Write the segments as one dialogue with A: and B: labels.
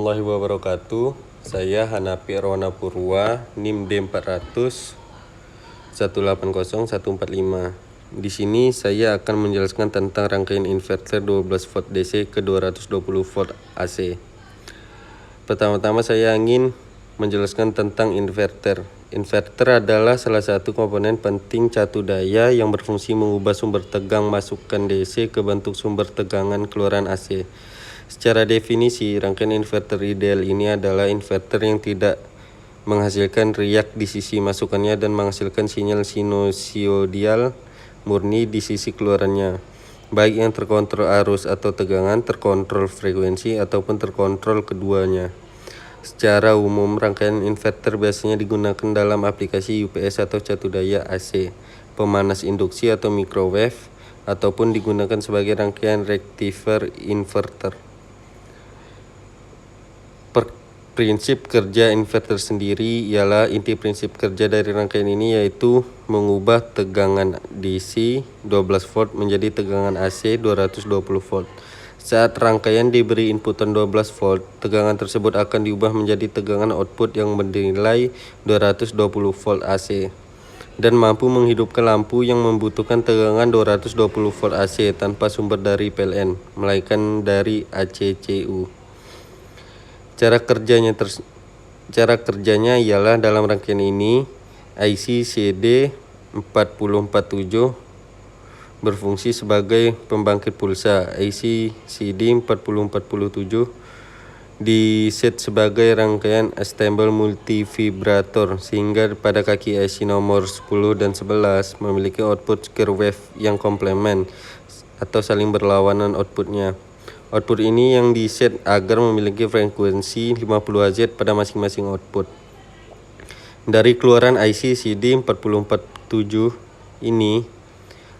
A: Warahmatullahi wabarakatuh. Saya Hanafi Erwana Purwa, NIM D400 180-145. Di sini saya akan menjelaskan tentang rangkaian inverter 12 volt DC ke 220 volt AC. Pertama-tama saya ingin menjelaskan tentang inverter. Inverter adalah salah satu komponen penting catu daya yang berfungsi mengubah sumber tegang masukan DC ke bentuk sumber tegangan keluaran AC. Secara definisi, rangkaian inverter ideal ini adalah inverter yang tidak menghasilkan riak di sisi masukannya dan menghasilkan sinyal sinusoidal murni di sisi keluarannya, baik yang terkontrol arus atau tegangan, terkontrol frekuensi, ataupun terkontrol keduanya. Secara umum, rangkaian inverter biasanya digunakan dalam aplikasi UPS atau catu daya AC, pemanas induksi atau microwave, ataupun digunakan sebagai rangkaian rectifier inverter. Prinsip kerja inverter sendiri ialah inti prinsip kerja dari rangkaian ini yaitu mengubah tegangan DC 12 volt menjadi tegangan AC 220 volt. Saat rangkaian diberi inputan 12 volt, tegangan tersebut akan diubah menjadi tegangan output yang bernilai 220 volt AC dan mampu menghidupkan lampu yang membutuhkan tegangan 220 volt AC tanpa sumber dari PLN, melainkan dari ACCU. Cara kerjanya ialah dalam rangkaian ini IC CD4047 berfungsi sebagai pembangkit pulsa. IC CD4047 diset sebagai rangkaian assemble multivibrator sehingga pada kaki IC nomor 10 dan 11 memiliki output square wave yang komplement atau saling berlawanan outputnya. Output ini yang diset agar memiliki frekuensi 50 Hz pada masing-masing output. Dari keluaran IC CD4047 ini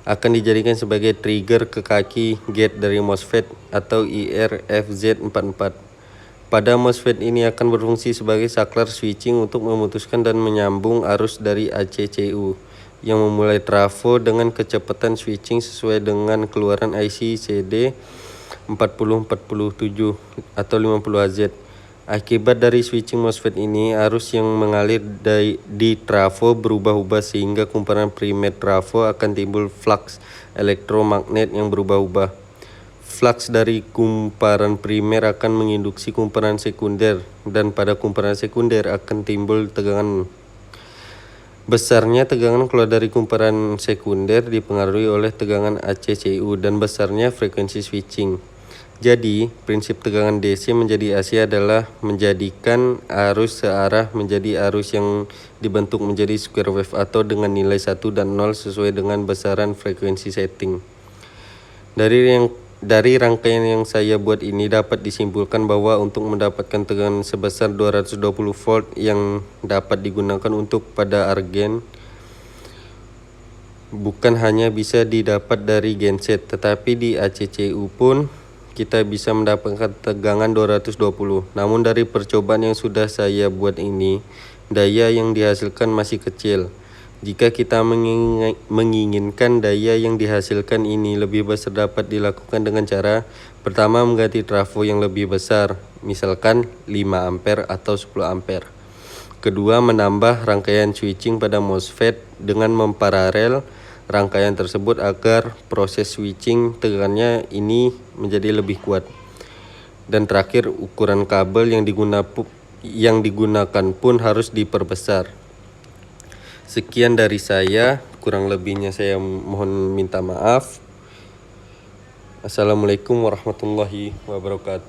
A: akan dijadikan sebagai trigger ke kaki gate dari MOSFET atau IRFZ44. Pada MOSFET ini akan berfungsi sebagai saklar switching untuk memutuskan dan menyambung arus dari ACCU yang memulai trafo dengan kecepatan switching sesuai dengan keluaran IC CD 4047 atau 50 Hz. Akibat dari switching MOSFET ini, arus yang mengalir di trafo berubah-ubah sehingga kumparan primer trafo akan timbul flux elektromagnet yang berubah-ubah. Flux dari kumparan primer akan menginduksi kumparan sekunder dan pada kumparan sekunder akan timbul tegangan. Besarnya tegangan keluar dari kumparan sekunder dipengaruhi oleh tegangan ACCU dan besarnya frekuensi switching. Jadi, prinsip tegangan DC menjadi AC adalah menjadikan arus searah menjadi arus yang dibentuk menjadi square wave atau dengan nilai 1 dan 0 sesuai dengan besaran frekuensi setting. Dari rangkaian yang saya buat ini dapat disimpulkan bahwa untuk mendapatkan tegangan sebesar 220 volt yang dapat digunakan untuk pada argen bukan hanya bisa didapat dari genset, tetapi di ACCU pun kita bisa mendapatkan tegangan 220. Namun dari percobaan yang sudah saya buat ini, daya yang dihasilkan masih kecil. Jika kita menginginkan daya yang dihasilkan ini lebih besar, dapat dilakukan dengan cara pertama mengganti trafo yang lebih besar, misalkan 5 ampere atau 10 ampere. Kedua, menambah rangkaian switching pada MOSFET dengan memparalel rangkaian tersebut agar proses switching tegangannya ini menjadi lebih kuat. Dan terakhir, ukuran kabel yang digunakan pun harus diperbesar. Sekian dari saya, kurang lebihnya saya mohon minta maaf. Assalamualaikum warahmatullahi wabarakatuh.